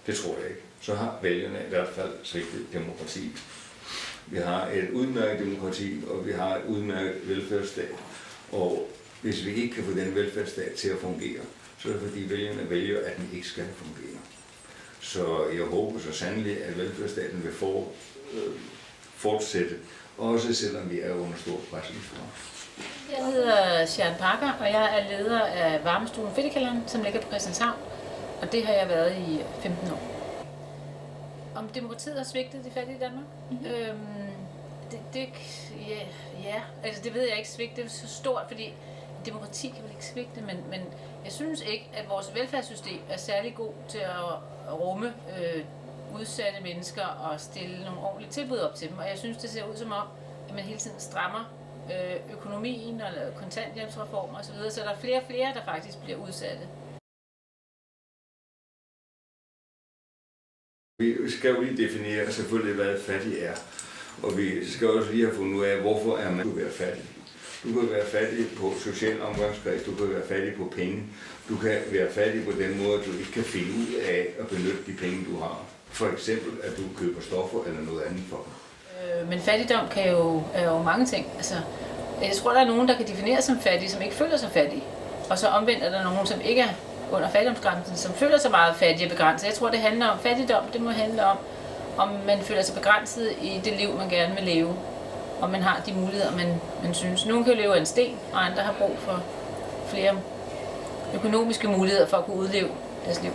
Det tror jeg ikke. Så har vælgerne i hvert fald svigtet demokrati. Vi har et udmærket demokrati, og vi har et udmærket velfærdsstat. Og hvis vi ikke kan få den velfærdsstat til at fungere, så er det fordi vælgerne vælger, at den ikke skal fungere. Så jeg håber så sandelig, at velfærdsstaten vil fortsætte, også selvom vi er under stor pres. Jeg hedder Sharon Parker, og jeg er leder af varmestuen Fedtekælderen, som ligger på Christianshavn, og det har jeg været i 15 år. Om demokratiet har svigtet de fattige i Danmark? Altså det ved jeg ikke. Svigt, det er så stort, fordi demokrati kan vel ikke svigte, men jeg synes ikke, at vores velfærdssystem er særlig god til at rumme udsatte mennesker og stille nogle ordentlige tilbud op til dem. Og jeg synes, det ser ud som om, at man hele tiden strammer økonomien og kontanthjælpsreformer osv., så der er flere og flere, der faktisk bliver udsatte. Vi skal jo lige definere selvfølgelig, hvad fattig er. Og vi skal også lige have fundet ud af, hvorfor er man være fattig. Du kan være fattig på social omgangskreds, du kan være fattig på penge. Du kan være fattig på den måde, at du ikke kan finde ud af at benytte de penge, du har. For eksempel, at du køber stoffer eller noget andet for dem. Men fattigdom er jo mange ting. Altså, jeg tror, der er nogen, der kan defineres som fattige, som ikke føler sig fattige. Og så omvendt er der nogen, som ikke er under fattigdomsgrænsen, som føler sig meget fattige og begrænset. Jeg tror, det handler om fattigdom. Det må handle om man føler sig begrænset i det liv, man gerne vil leve. Og man har de muligheder, man synes. Nogle kan leve af en sten, og andre har brug for flere økonomiske muligheder for at kunne udleve deres liv.